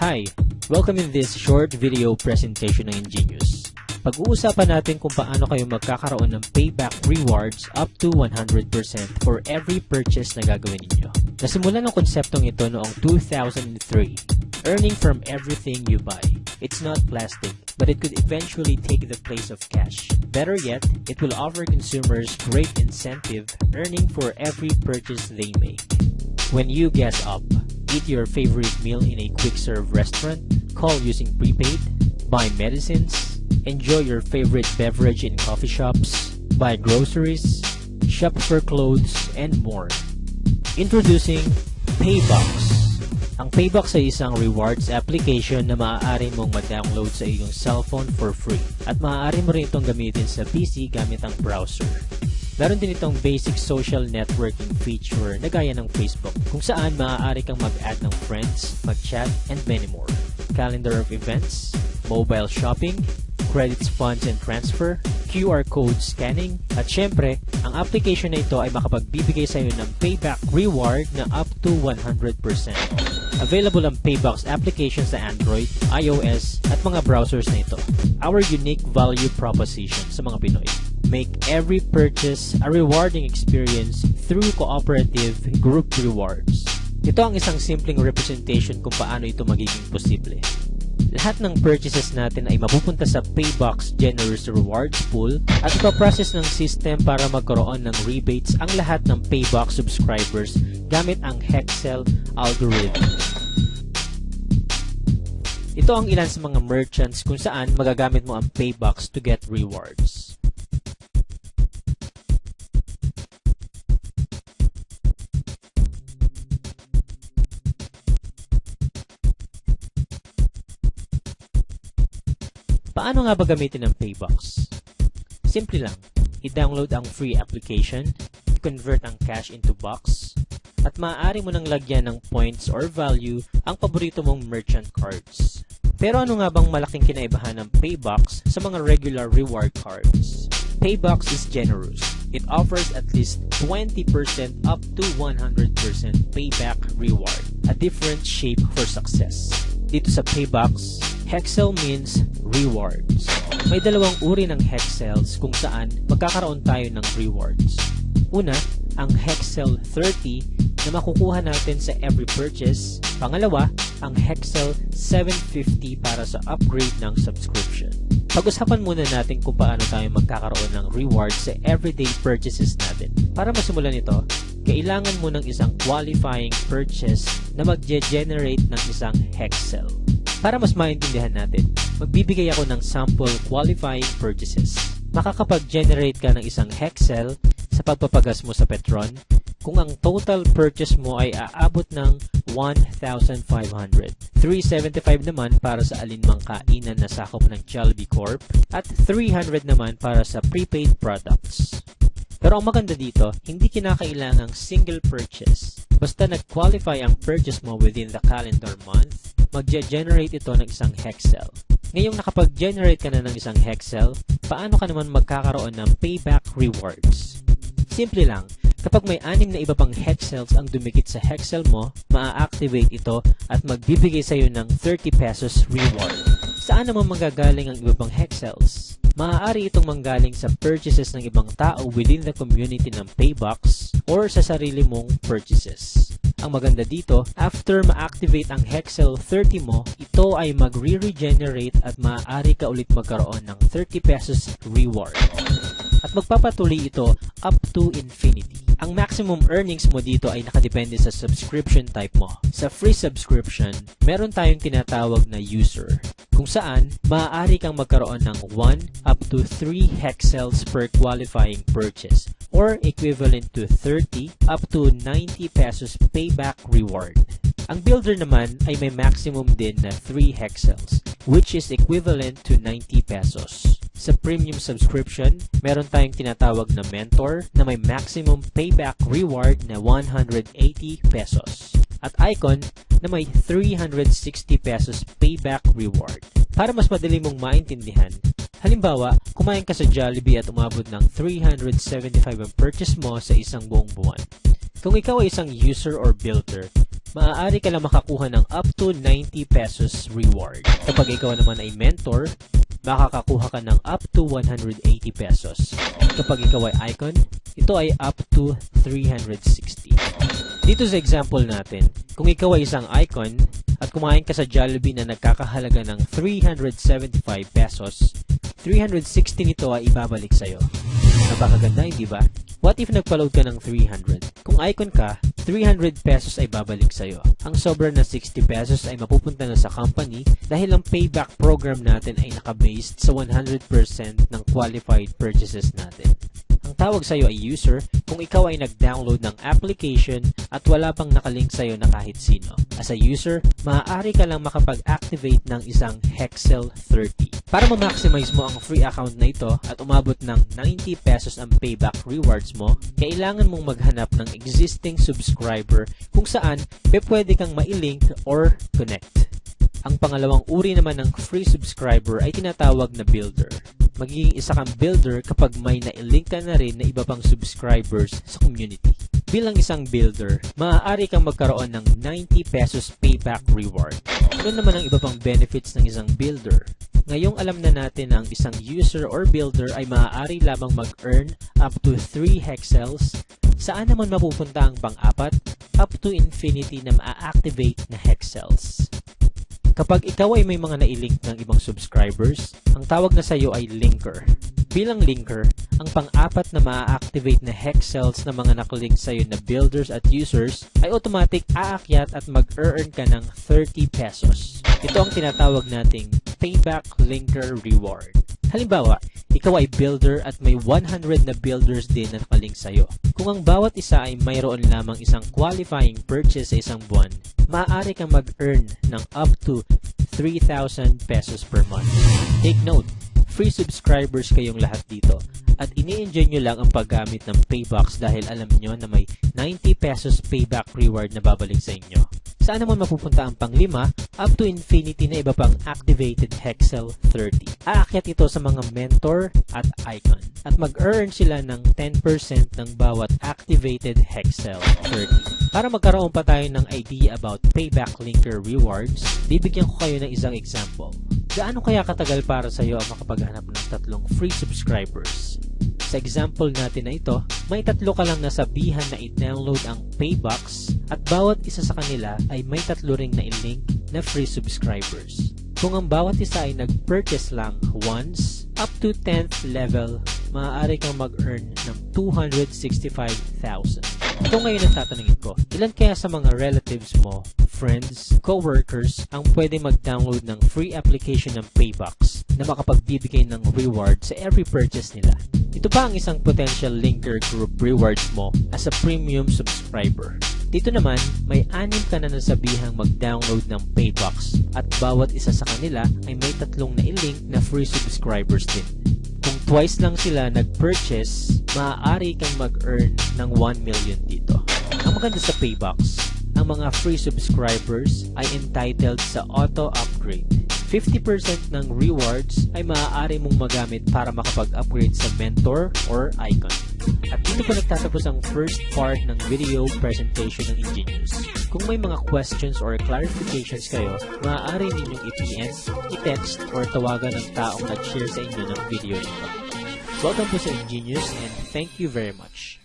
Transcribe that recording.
Hi! Welcome in this short video presentation ng Ingenious. Pag-uusapan natin kung paano kayo magkakaroon ng payback rewards up to 100% for every purchase na gagawin ninyo. Nasimulan ng konseptong ito noong 2003, earning from everything you buy. It's not plastic, but it could eventually take the place of cash. Better yet, it will offer consumers great incentive earning for every purchase they make. When you gas up, eat your favorite meal in a quick-serve restaurant, call using prepaid, buy medicines, enjoy your favorite beverage in coffee shops, buy groceries, shop for clothes, and more. Introducing Paybox. Ang Paybox ay isang rewards application na maaari mong ma-download sa iyong cellphone for free at maaari mo rin itong gamitin sa PC gamit ang browser. Meron din itong basic social networking feature na gaya ng Facebook kung saan maaari kang mag-add ng friends, mag-chat, and many more. Calendar of events, mobile shopping, credits, funds and transfer, QR code scanning, at syempre, ang application na ito ay makapagbibigay sa iyo ng payback reward na up to 100%. Available ang Paybox application sa Android, iOS, at mga browsers na ito. Our unique value proposition sa mga Pinoy. Make every purchase a rewarding experience through cooperative group rewards. Ito ang isang simpleng representation kung paano ito magiging posible. Lahat ng purchases natin ay mapupunta sa Paybox Generous Rewards Pool at ipaprocess ng system para magkaroon ng rebates ang lahat ng Paybox subscribers gamit ang Hexel algorithm. Ito ang ilan sa mga merchants kung saan magagamit mo ang Paybox to get rewards. Paano nga ba gamitin ang Paybox? Simple lang. I-download ang free application, i-convert ang cash into box, at maaari mo nang lagyan ng points or value ang paborito mong merchant cards. Pero ano nga bang malaking kinaibahan ng Paybox sa mga regular reward cards? Paybox is generous. It offers at least 20% up to 100% payback reward, a different shape for success. Dito sa Paybox, Hexel means rewards. May dalawang uri ng Hexels kung saan magkakaroon tayo ng rewards. Una, ang Hexel 30 na makukuha natin sa every purchase. Pangalawa, ang Hexel 750 para sa upgrade ng subscription. Pag-usapan muna natin kung paano tayo magkakaroon ng rewards sa everyday purchases natin. Para masimulan ito, kailangan mo ng isang qualifying purchase na mag-generate ng isang Hexel. Para mas maintindihan natin, magbibigay ako ng sample qualifying purchases. Makakapag-generate ka ng isang Hexel sa pagpapagas mo sa Petron kung ang total purchase mo ay aabot ng 1,500. 375 naman para sa alinmang kainan na sakop ng Jollibee Corp at 300 naman para sa prepaid products. Pero ang maganda dito, hindi kinakailangang single purchase. Basta nag-qualify ang purchase mo within the calendar month, mag-generate ito ng isang Hexel. Ngayong nakapag-generate ka na ng isang Hexel, paano ka naman magkakaroon ng payback rewards? Simple lang, kapag may 6 na iba pang Hexels ang dumikit sa Hexel mo, maa-activate ito at magbibigay sa iyo ng 30 pesos reward. Saan naman manggagaling ang iba pang Hexels? Maaari itong manggaling sa purchases ng ibang tao within the community ng Paybox or sa sarili mong purchases. Ang maganda dito, after ma-activate ang Hexel 30 mo, ito ay magre-regenerate at maaari ka ulit magkaroon ng 30 pesos reward. At magpapatuloy ito up to infinity. Ang maximum earnings mo dito ay nakadepende sa subscription type mo. Sa free subscription, meron tayong tinatawag na user, kung saan maaari kang magkaroon ng 1 up to 3 Hexels per qualifying purchase or equivalent to 30 up to 90 pesos payback reward. Ang builder naman ay may maximum din na 3 Hexels, which is equivalent to 90 pesos. Sa premium subscription, meron tayong tinatawag na mentor na may maximum payback reward na 180 pesos. At icon na may 360 pesos payback reward. Para mas madali mong maintindihan, halimbawa, kumain ka sa Jollibee at umabot ng 375 ang purchase mo sa isang buong buwan. Kung ikaw ay isang user or builder, maaari ka lang makakuha ng up to 90 pesos reward. Kapag ikaw naman ay mentor, makakakuha ka ng up to 180 pesos. Kapag ikaw ay icon, ito ay up to 360. Dito sa example natin, kung ikaw ay isang icon at kumain ka sa Jollibee na nagkakahalaga ng 375 pesos, 360 nito ay ibabalik sa'yo. Napakaganda, hindi ba? What if nagpa-load ka ng 300? Kung icon ka, 300 pesos ay babalik sa'yo. Ang sobra na 60 pesos ay mapupunta na sa company dahil ang payback program natin ay nakabased sa 100% ng qualified purchases natin. Ang tawag sa'yo ay user kung ikaw ay nag-download ng application at wala pang nakalink sa'yo na kahit sino. As a user, maaari ka lang makapag-activate ng isang Hexel 30. Para ma-maximize mo ang free account na ito at umabot ng 90 pesos ang payback rewards mo, kailangan mong maghanap ng existing subscriber kung saan pwede kang mailink or connect. Ang pangalawang uri naman ng free subscriber ay tinatawag na builder. Magiging isa kang builder kapag may nailink ka na rin na iba pang subscribers sa community. Bilang isang builder, maaari kang magkaroon ng 90 pesos payback reward. Ano naman ang iba pang benefits ng isang builder? Ngayong alam na natin na ang isang user or builder ay maaari lamang mag-earn up to 3 hexels, saan naman mapupunta ang pang-apat? Up to infinity na ma-activate na hexels. Kapag ikaw ay may mga nailink ng ibang subscribers, ang tawag na sa iyo ay linker. Bilang linker, ang pang-apat na ma-activate na hexels na mga nakalink sa iyo na builders at users ay automatic aakyat at mag-earn ka ng 30 pesos. Ito ang tinatawag nating payback linker reward. Halimbawa, ikaw ay builder at may 100 na builders din na nakalink sa iyo. Kung ang bawat isa ay mayroon lamang isang qualifying purchase sa isang buwan, maaari kang mag-earn ng up to 3,000 pesos per month. Take note, free subscribers kayong lahat dito at ini-enjoy nyo lang ang paggamit ng Paybox dahil alam nyo na may 90 pesos payback reward na babalik sa inyo. Saan naman mapupunta ang pang-5? Up to infinity na iba pang activated Hexel 30. Aakyat ito sa mga mentor at icon at mag-earn sila ng 10% ng bawat activated Hexel 30. Para magkaroon pa tayo ng idea about payback linker rewards, bibigyan ko kayo ng isang example. Gaano kaya katagal para sa iyo ang makapaghanap ng 3 free subscribers? Sa example natin na ito, may 3 ka lang nasabihan na i-download ang Paybox at bawat isa sa kanila ay may 3 ring na i-link na free subscribers. Kung ang bawat isa ay nag-purchase lang once, up to 10th level, maaari kang mag-earn ng 265,000. Ito ngayon ang tatanungin ko, ilan kaya sa mga relatives mo, friends, co-workers ang pwede mag-download ng free application ng Paybox na makapagbibigay ng reward sa every purchase nila? Ito pa ang isang potential linker group rewards mo as a premium subscriber. Dito naman, may 6 ka na nasabihang mag-download ng Paybox at bawat isa sa kanila ay may 3 na i-link na free subscribers din. Kung twice lang sila nag-purchase, maaari kang mag-earn ng 1 million dito. Ang maganda sa Paybox, ang mga free subscribers ay entitled sa auto-upgrade. 50% ng rewards ay maaari mong magamit para makapag-upgrade sa mentor or icon. At dito po nagtatapos ang first part ng video presentation ng Ingenious. Kung may mga questions or clarifications kayo, maaari ninyong i-PM, i-text, or tawagan ng taong nag-share sa inyo ng video nito. Welcome po sa Ingenious and thank you very much.